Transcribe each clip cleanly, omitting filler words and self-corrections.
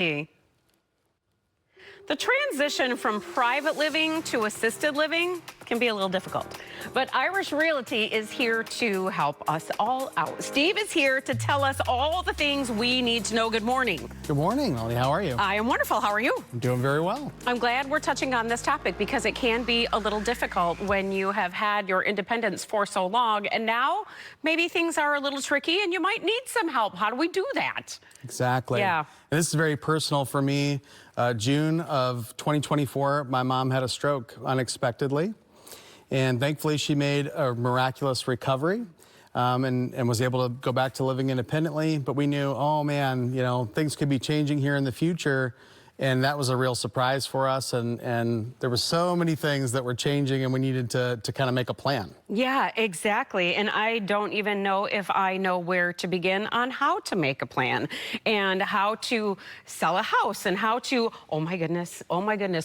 The transition from private living to assisted living can be a little difficult, but Irish Realty is here to help us all out. Steve is here to tell us all the things we need to know. Good morning. Good morning, Molly. How are you? I am wonderful. How are you? I'm doing very well. I'm glad we're touching on this topic because it can be a little difficult when you have had your independence for so long, and now maybe things are a little tricky and you might need some help. How do we do that? Exactly. Yeah. And this is very personal for me. June of 2024, my mom had a stroke unexpectedly. And thankfully, she made a miraculous recovery and was able to go back to living independently. But we knew, oh man, you know, things could be changing here in the future. And that was a real surprise for us. And there were so many things that were changing and we needed to kind of make a plan. Yeah, exactly. And I don't even know if I know where to begin on how to make a plan and how to sell a house and how to, oh my goodness,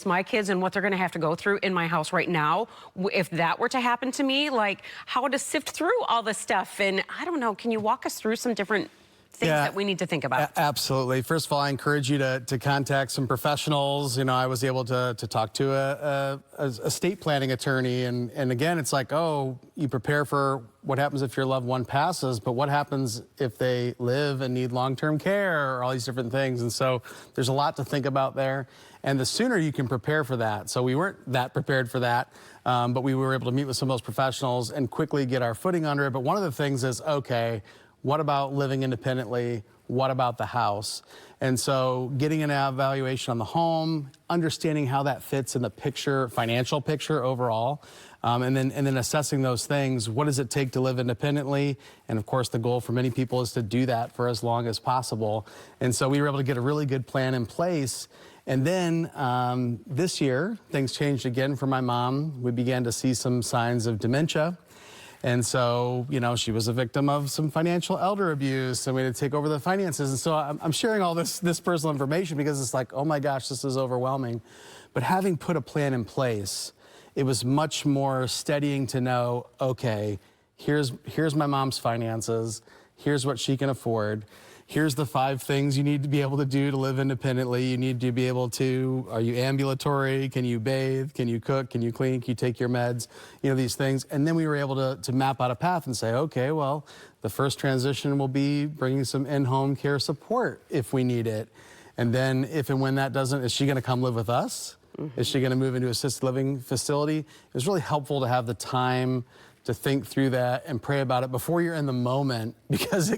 my kids and what they're going to have to go through in my house right now. If that were to happen to me, like how to sift through all this stuff. And I don't know, can you walk us through some different things that we need to think about? Absolutely. First of all, I encourage you to contact some professionals. You know, I was able to talk to a estate planning attorney. And again, it's like, oh, you prepare for what happens if your loved one passes, but what happens if they live and need long-term care or all these different things. And so there's a lot to think about there. And the sooner you can prepare for that. So we weren't that prepared for that, but we were able to meet with some of those professionals and quickly get our footing under it. But one of the things is, okay, what about living independently? What about the house? And so getting an evaluation on the home, understanding how that fits in the picture, financial picture overall, and then assessing those things. What does it take to live independently? And of course, the goal for many people is to do that for as long as possible. And so we were able to get a really good plan in place. And then this year, things changed again for my mom. We began to see some signs of dementia. And so, you know, she was a victim of some financial elder abuse, and we had to take over the finances. And so I'm sharing all this personal information because it's like, oh my gosh, this is overwhelming. But having put a plan in place, it was much more steadying to know, okay, here's my mom's finances, here's what she can afford. Here's the 5 things you need to be able to do to live independently. You need to be able to, are you ambulatory? Can you bathe? Can you cook? Can you clean? Can you take your meds? You know, these things. And then we were able to map out a path and say, okay, well, the first transition will be bringing some in-home care support if we need it. And then if and when that doesn't, is she going to come live with us? Mm-hmm. Is she going to move into an assisted living facility? It was really helpful to have the time to think through that and pray about it before you're in the moment, because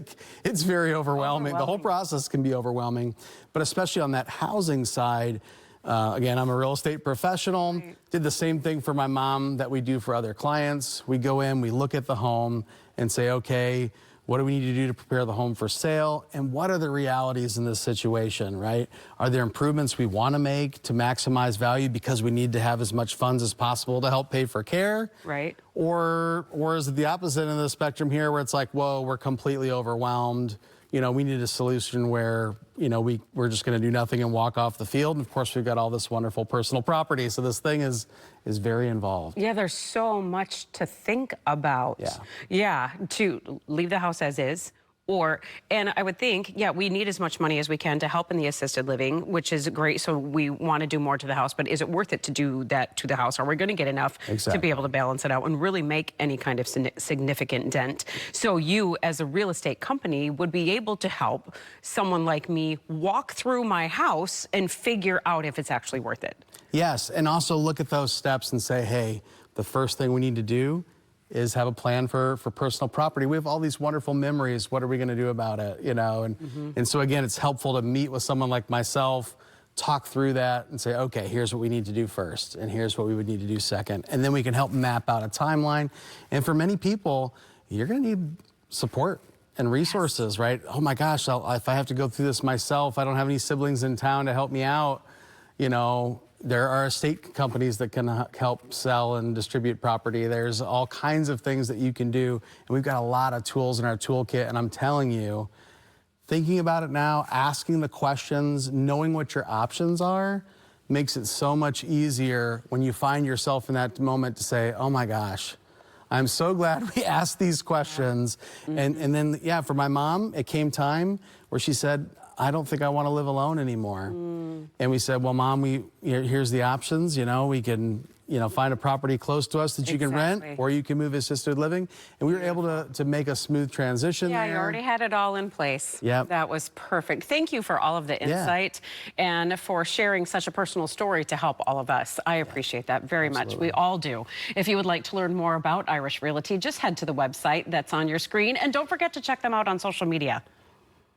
it's very overwhelming. The whole process can be overwhelming, but especially on that housing side. Again, I'm a real estate professional. Right. Did the same thing for my mom that we do for other clients. We go in, we look at the home and say, okay, what do we need to do to prepare the home for sale? And what are the realities in this situation, right? Are there improvements we want to make to maximize value because we need to have as much funds as possible to help pay for care? Right. Or is it the opposite end of the spectrum here where it's like, whoa, we're completely overwhelmed. You know, we need a solution where, you know, we're just going to do nothing and walk off the field. And of course, we've got all this wonderful personal property. So this thing is very involved. Yeah, there's so much to think about. Yeah. Yeah, to leave the house as is. And I would think, yeah, we need as much money as we can to help in the assisted living, which is great. So we want to do more to the house, but is it worth it to do that to the house? Are we going to get enough to be able to balance it out and really make any kind of significant dent? So you, as a real estate company, would be able to help someone like me walk through my house and figure out if it's actually worth it. Yes, and also look at those steps and say, hey, the first thing we need to do is have a plan for personal property. We have all these wonderful memories. What are we going to do about it? You know, and so again, it's helpful to meet with someone like myself, talk through that and say, okay, here's what we need to do first, and here's what we would need to do second. And then we can help map out a timeline. And for many people, you're going to need support and resources, right? Oh my gosh, if I have to go through this myself, I don't have any siblings in town to help me out, you know. There are estate companies that can help sell and distribute property. There's all kinds of things that you can do. And we've got a lot of tools in our toolkit. And I'm telling you, thinking about it now, asking the questions, knowing what your options are, makes it so much easier when you find yourself in that moment to say, oh my gosh, I'm so glad we asked these questions. And then, yeah, for my mom, it came time where she said, I don't think I want to live alone anymore. And we said, well, Mom, here's the options. You know, we can, you know, find a property close to us that you can rent, or you can move assisted living. And we were able to make a smooth transition there. Yeah, you already had it all in place. Yeah. That was perfect. Thank you for all of the insight and for sharing such a personal story to help all of us. I appreciate that very much. We all do. If you would like to learn more about Irish Realty, just head to the website that's on your screen. And don't forget to check them out on social media.